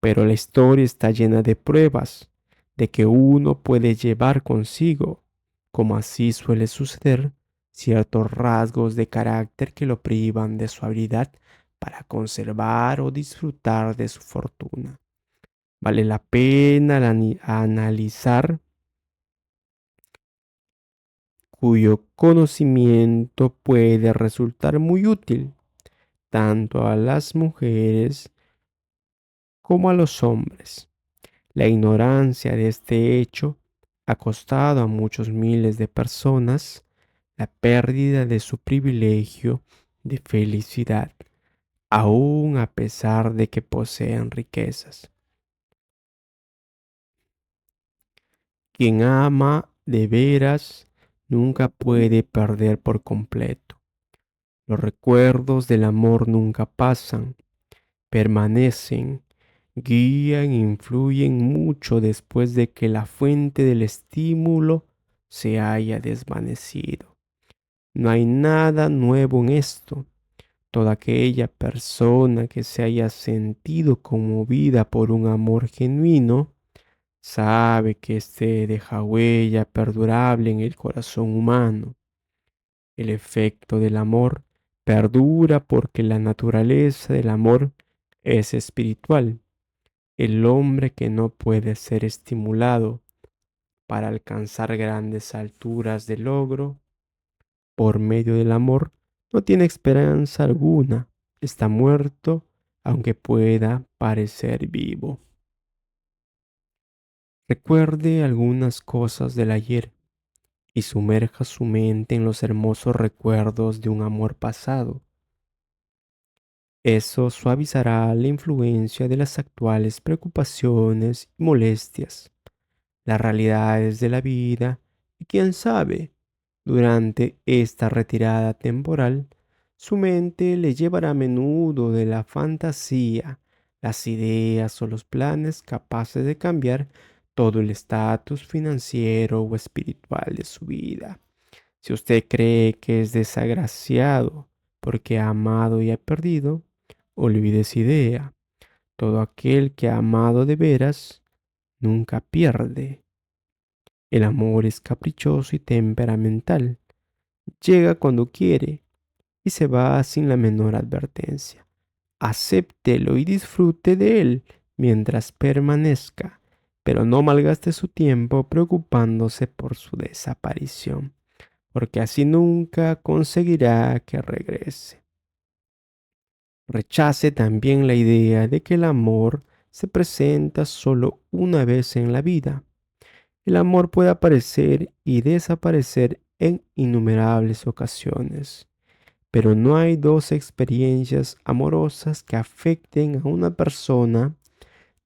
Pero la historia está llena de pruebas de que uno puede llevar consigo, como así suele suceder, ciertos rasgos de carácter que lo privan de su habilidad para conservar o disfrutar de su fortuna. Vale la pena analizar cuyo conocimiento puede resultar muy útil tanto a las mujeres como a los hombres. La ignorancia de este hecho ha costado a muchos miles de personas la pérdida de su privilegio de felicidad, aun a pesar de que poseen riquezas. Quien ama de veras nunca puede perder por completo. Los recuerdos del amor nunca pasan, permanecen, guían e influyen mucho después de que la fuente del estímulo se haya desvanecido. No hay nada nuevo en esto. Toda aquella persona que se haya sentido conmovida por un amor genuino sabe que éste deja huella perdurable en el corazón humano. El efecto del amor perdura porque la naturaleza del amor es espiritual. El hombre que no puede ser estimulado para alcanzar grandes alturas de logro por medio del amor no tiene esperanza alguna. Está muerto aunque pueda parecer vivo. Recuerde algunas cosas del ayer y sumerja su mente en los hermosos recuerdos de un amor pasado. Eso suavizará la influencia de las actuales preocupaciones y molestias, las realidades de la vida y quién sabe, durante esta retirada temporal, su mente le llevará a menudo de la fantasía las ideas o los planes capaces de cambiar todo el estatus financiero o espiritual de su vida. Si usted cree que es desagraciado porque ha amado y ha perdido, olvide esa idea. Todo aquel que ha amado de veras nunca pierde. El amor es caprichoso y temperamental. Llega cuando quiere y se va sin la menor advertencia. Acéptelo y disfrute de él mientras permanezca, pero no malgaste su tiempo preocupándose por su desaparición, porque así nunca conseguirá que regrese. Rechace también la idea de que el amor se presenta solo una vez en la vida. El amor puede aparecer y desaparecer en innumerables ocasiones, pero no hay dos experiencias amorosas que afecten a una persona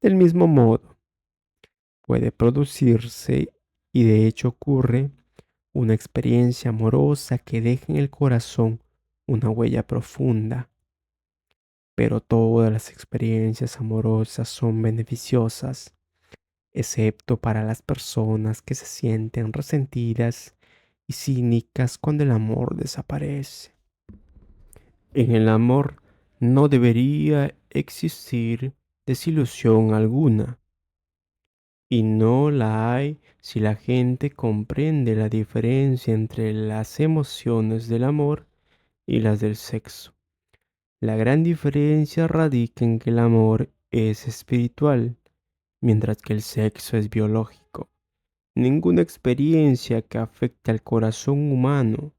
del mismo modo. Puede producirse, y de hecho ocurre, una experiencia amorosa que deja en el corazón una huella profunda, pero todas las experiencias amorosas son beneficiosas, excepto para las personas que se sienten resentidas y cínicas cuando el amor desaparece. En el amor no debería existir desilusión alguna, y no la hay si la gente comprende la diferencia entre las emociones del amor y las del sexo. La gran diferencia radica en que el amor es espiritual, mientras que el sexo es biológico. Ninguna experiencia que afecte al corazón humano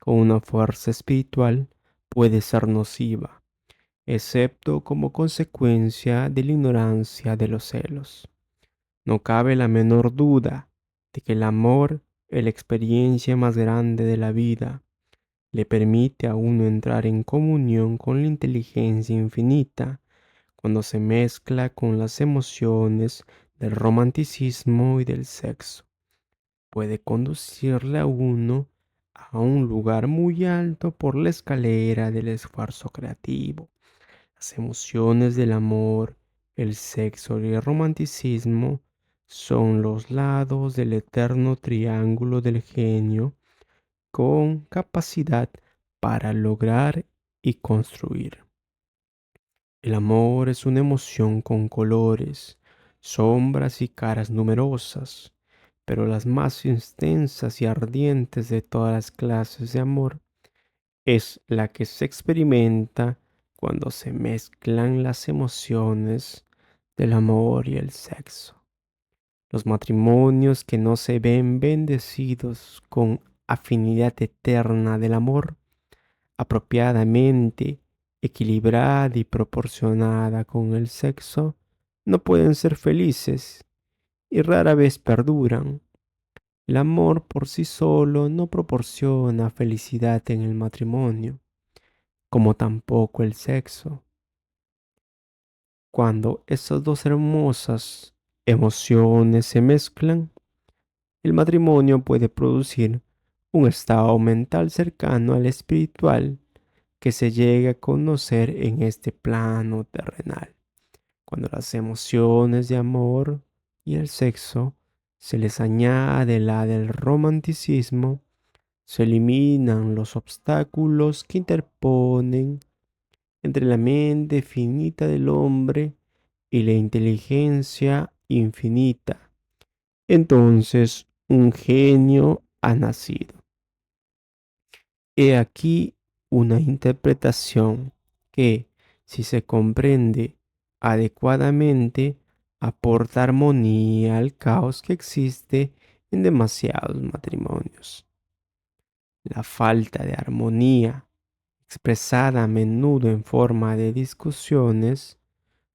con una fuerza espiritual puede ser nociva, excepto como consecuencia de la ignorancia de los celos. No cabe la menor duda de que el amor es la experiencia más grande de la vida. Le permite a uno entrar en comunión con la inteligencia infinita cuando se mezcla con las emociones del romanticismo y del sexo. Puede conducirle a uno a un lugar muy alto por la escalera del esfuerzo creativo. Las emociones del amor, el sexo y el romanticismo son los lados del eterno triángulo del genio con capacidad para lograr y construir. El amor es una emoción con colores, sombras y caras numerosas, pero las más intensas y ardientes de todas las clases de amor es la que se experimenta cuando se mezclan las emociones del amor y el sexo. Los matrimonios que no se ven bendecidos con afinidad eterna del amor, apropiadamente equilibrada y proporcionada con el sexo, no pueden ser felices y rara vez perduran. El amor por sí solo no proporciona felicidad en el matrimonio, como tampoco el sexo. Cuando esas dos hermosas emociones se mezclan, el matrimonio puede producir un estado mental cercano al espiritual que se llega a conocer en este plano terrenal. Cuando las emociones de amor y el sexo se les añade la del romanticismo, se eliminan los obstáculos que interponen entre la mente finita del hombre y la inteligencia infinita. Entonces un genio ha nacido. He aquí una interpretación que, si se comprende adecuadamente, aporta armonía al caos que existe en demasiados matrimonios. La falta de armonía, expresada a menudo en forma de discusiones,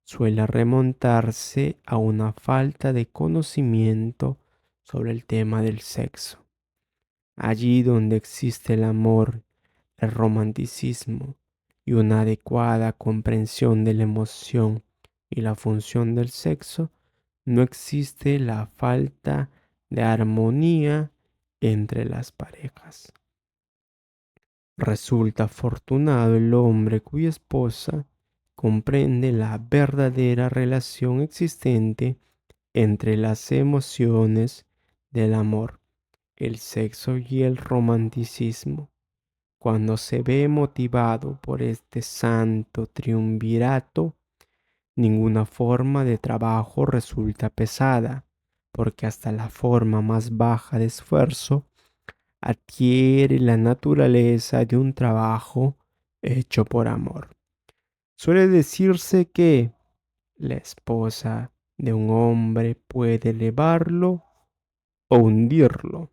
suele remontarse a una falta de conocimiento sobre el tema del sexo. Allí donde existe el amor, el romanticismo y una adecuada comprensión de la emoción y la función del sexo, no existe la falta de armonía entre las parejas. Resulta afortunado el hombre cuya esposa comprende la verdadera relación existente entre las emociones del amor, el sexo y el romanticismo. Cuando se ve motivado por este santo triunvirato, ninguna forma de trabajo resulta pesada, porque hasta la forma más baja de esfuerzo adquiere la naturaleza de un trabajo hecho por amor. Suele decirse que la esposa de un hombre puede elevarlo o hundirlo,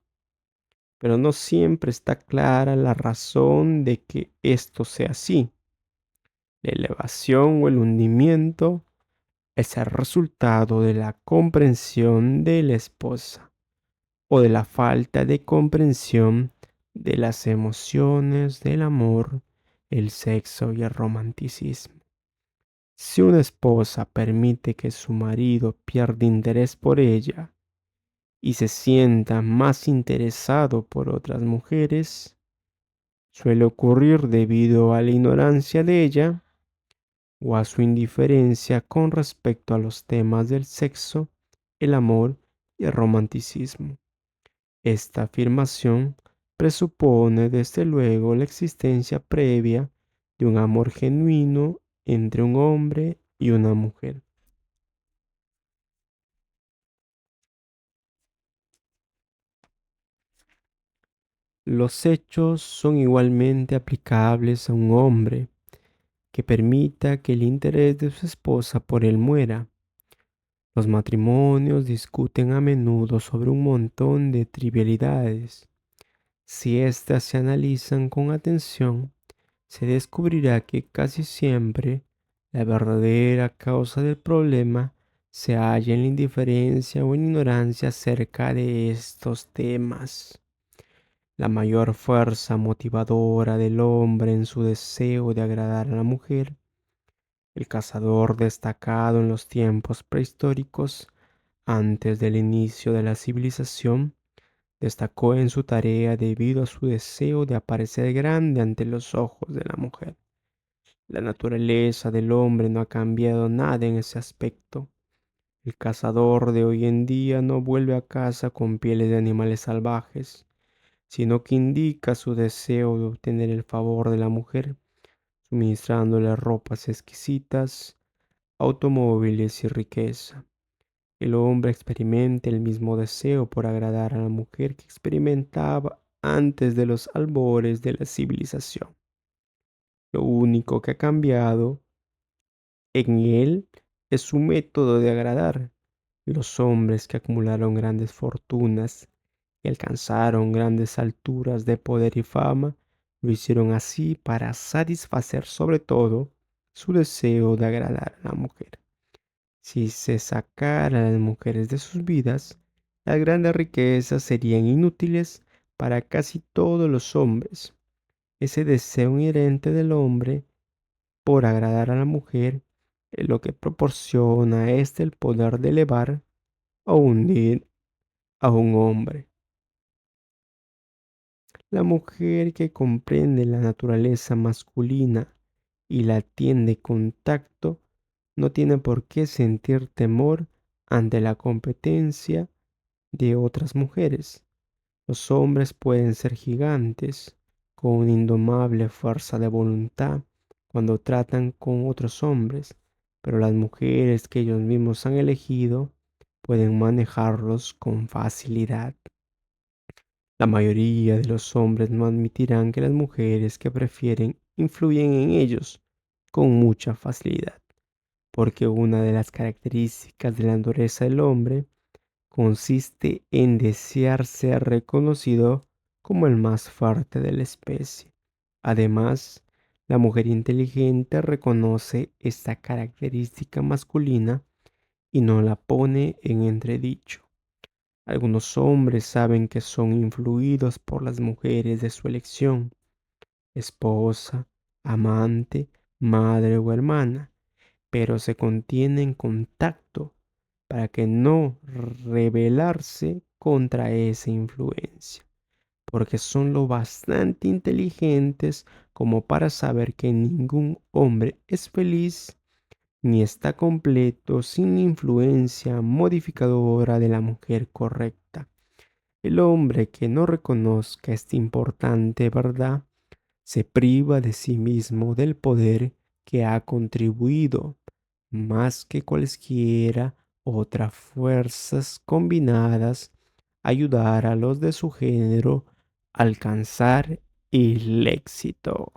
pero no siempre está clara la razón de que esto sea así. La elevación o el hundimiento es el resultado de la comprensión de la esposa o de la falta de comprensión de las emociones del amor, el sexo y el romanticismo. Si una esposa permite que su marido pierda interés por ella y se sienta más interesado por otras mujeres, suele ocurrir debido a la ignorancia de ella o a su indiferencia con respecto a los temas del sexo, el amor y el romanticismo. Esta afirmación presupone desde luego la existencia previa de un amor genuino entre un hombre y una mujer. Los hechos son igualmente aplicables a un hombre que permita que el interés de su esposa por él muera. Los matrimonios discuten a menudo sobre un montón de trivialidades. Si éstas se analizan con atención, se descubrirá que casi siempre la verdadera causa del problema se halla en la indiferencia o en ignorancia acerca de estos temas. La mayor fuerza motivadora del hombre en su deseo de agradar a la mujer, el cazador destacado en los tiempos prehistóricos, antes del inicio de la civilización, destacó en su tarea debido a su deseo de aparecer grande ante los ojos de la mujer. La naturaleza del hombre no ha cambiado nada en ese aspecto. El cazador de hoy en día no vuelve a casa con pieles de animales salvajes, sino que indica su deseo de obtener el favor de la mujer, suministrándole ropas exquisitas, automóviles y riqueza. El hombre experimenta el mismo deseo por agradar a la mujer que experimentaba antes de los albores de la civilización. Lo único que ha cambiado en él es su método de agradar. Los hombres que acumularon grandes fortunas y alcanzaron grandes alturas de poder y fama, lo hicieron así para satisfacer sobre todo su deseo de agradar a la mujer. Si se sacara a las mujeres de sus vidas, las grandes riquezas serían inútiles para casi todos los hombres. Ese deseo inherente del hombre por agradar a la mujer es lo que proporciona a éste el poder de elevar o hundir a un hombre. La mujer que comprende la naturaleza masculina y la atiende con tacto no tiene por qué sentir temor ante la competencia de otras mujeres. Los hombres pueden ser gigantes con una indomable fuerza de voluntad cuando tratan con otros hombres, pero las mujeres que ellos mismos han elegido pueden manejarlos con facilidad. La mayoría de los hombres no admitirán que las mujeres que prefieren influyen en ellos con mucha facilidad, porque una de las características de la endureza del hombre consiste en desear ser reconocido como el más fuerte de la especie. Además, la mujer inteligente reconoce esta característica masculina y no la pone en entredicho. Algunos hombres saben que son influidos por las mujeres de su elección, esposa, amante, madre o hermana, pero se contienen con tacto para que no rebelarse contra esa influencia, porque son lo bastante inteligentes como para saber que ningún hombre es feliz ni está completo sin influencia modificadora de la mujer correcta. El hombre que no reconozca esta importante verdad se priva de sí mismo del poder que ha contribuido, más que cualesquiera otras fuerzas combinadas, a ayudar a los de su género a alcanzar el éxito.